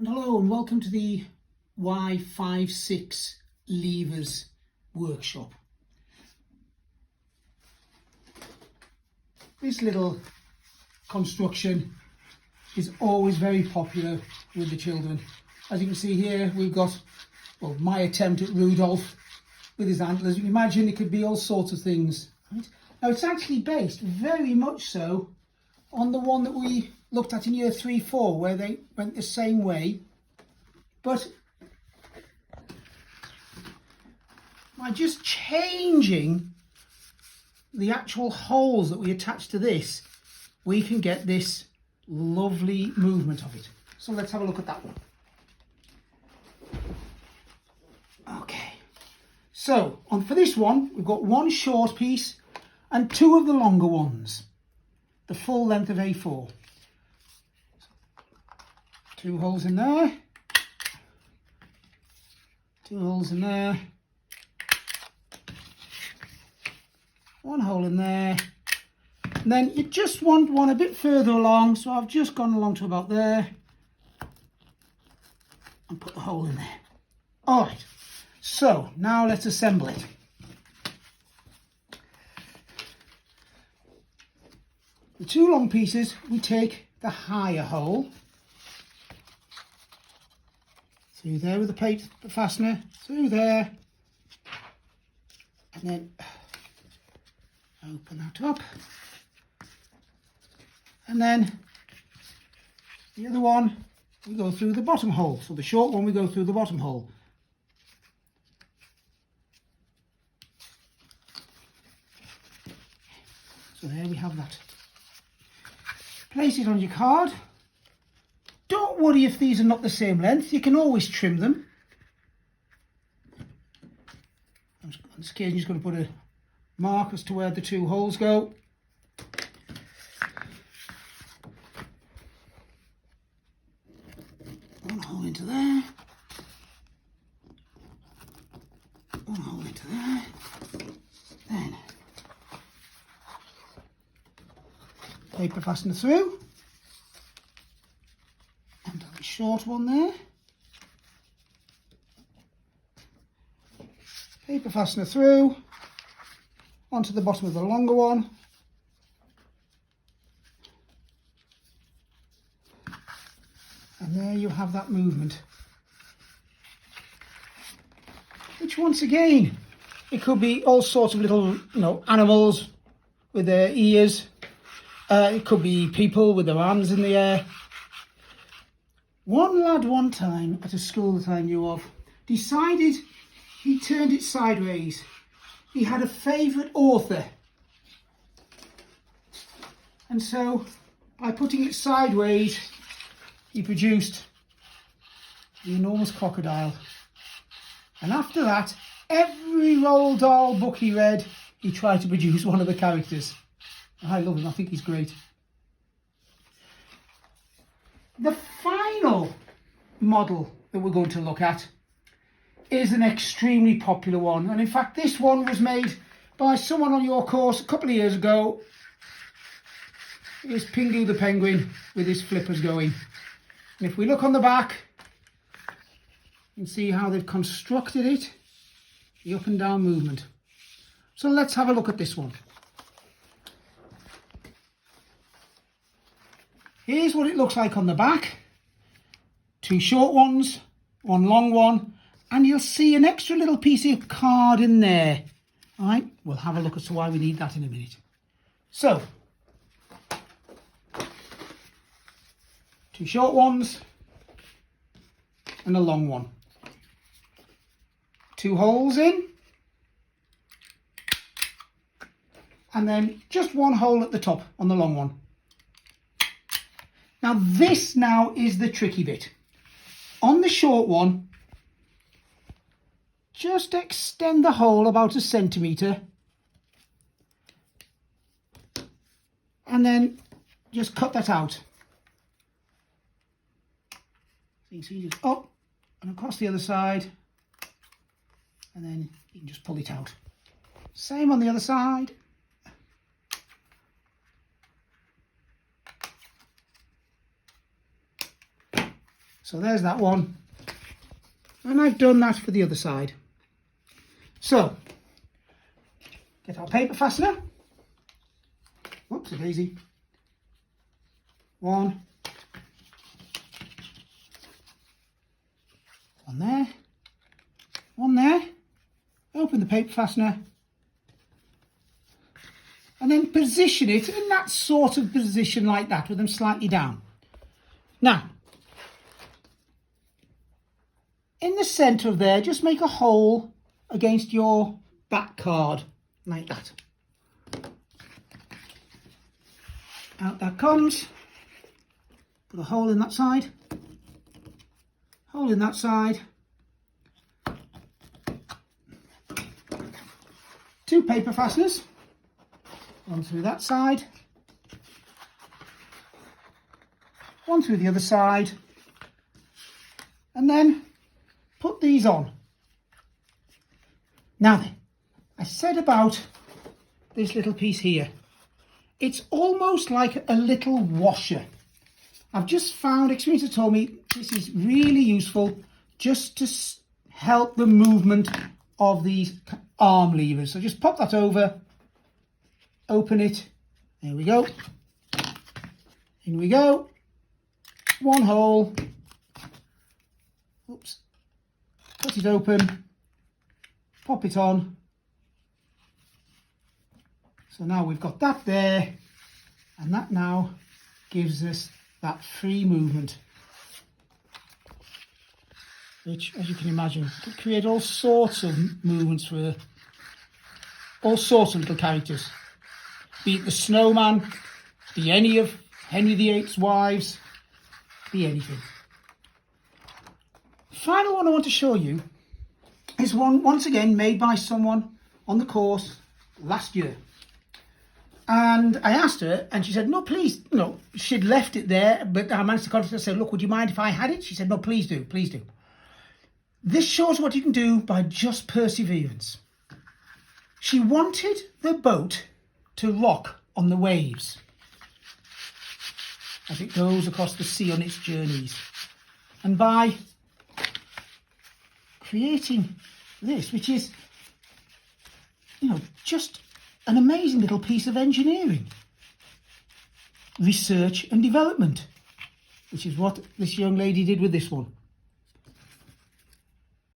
Hello and welcome to the Y5-6 levers workshop. This little construction is always very popular with the children. As you can see here, we've got, well, my attempt at Rudolph with his antlers. You can imagine it could be all sorts of things. Right? Now it's actually based very much so on the one that we looked at in year 3-4, where they went the same way, but by just changing the actual holes that we attach to this, we can get this lovely movement of it. So let's have a look at that one. Okay, so for this one, we've got one short piece and two of the longer ones, the full length of A4. Two holes in there, two holes in there, one hole in there, and then you just want one a bit further along, so I've just gone along to about there and put the hole in there. Alright, so now let's assemble it. The two long pieces, we take the higher hole, through there with the plate fastener, through there, and then open that up, and then the other one we go through the bottom hole. So the short one we go through the bottom hole. So there we have that. Place it on your card. Don't worry if these are not the same length, you can always trim them. On this occasion, I'm just going to put a mark as to where the two holes go. One hole into there. One hole into there. Then paper fastener through. And a short one there. Paper fastener through onto the bottom of the longer one. And there you have that movement. Which once again, it could be all sorts of little, animals with their ears. It could be people with their arms in the air. One lad one time at a school that I knew of decided he turned it sideways. He had a favourite author. And so by putting it sideways, he produced the enormous crocodile. And after that, every Roald Dahl book he read, he tried to produce one of the characters. I love him, I think he's great. The final model that we're going to look at is an extremely popular one, and in fact this one was made by someone on your course a couple of years ago. Here's Pingu the penguin with his flippers going, and if we look on the back you can see how they've constructed it, the up and down movement. So let's have a look at this one. Here's what it looks like on the back. Two short ones, one long one, and you'll see an extra little piece of card in there. All right, we'll have a look as to why we need that in a minute. So, two short ones and a long one. Two holes in, and then just one hole at the top on the long one. Now this now is the tricky bit. On the short one, just extend the hole about 1 centimetre and then just cut that out. So you can see just up and across the other side, and then you can just pull it out. Same on the other side. So there's that one. And I've done that for the other side. So, get our paper fastener. Whoops, a daisy. One there. One there. Open the paper fastener. And then position it in that sort of position like that, with them slightly down. Now, in the centre of there, just make a hole against your back card, like that. Out that comes. Put a hole in that side. Hole in that side. 2 paper fasteners. One through that side. One through the other side. And then put these on. Now then, I said about this little piece here. It's almost like a little washer. I've just found, experience has told me, this is really useful just to help the movement of these arm levers. So just pop that over, open it, there we go. In we go. One hole. Oops. Cut it open. Pop it on. So now we've got that there, and that now gives us that free movement, which, as you can imagine, could create all sorts of movements for all sorts of little characters. Be it the snowman, be any of Henry VIII's wives, be anything. The final one I want to show you is one, once again, made by someone on the course last year. And I asked her, and she said, no, please, no. She'd left it there, but I managed to contact her and say, look, would you mind if I had it? She said, no, please do, please do. This shows what you can do by just perseverance. She wanted the boat to rock on the waves as it goes across the sea on its journeys. And by creating this, which is, you know, just an amazing little piece of engineering, research and development, which is what this young lady did with this one.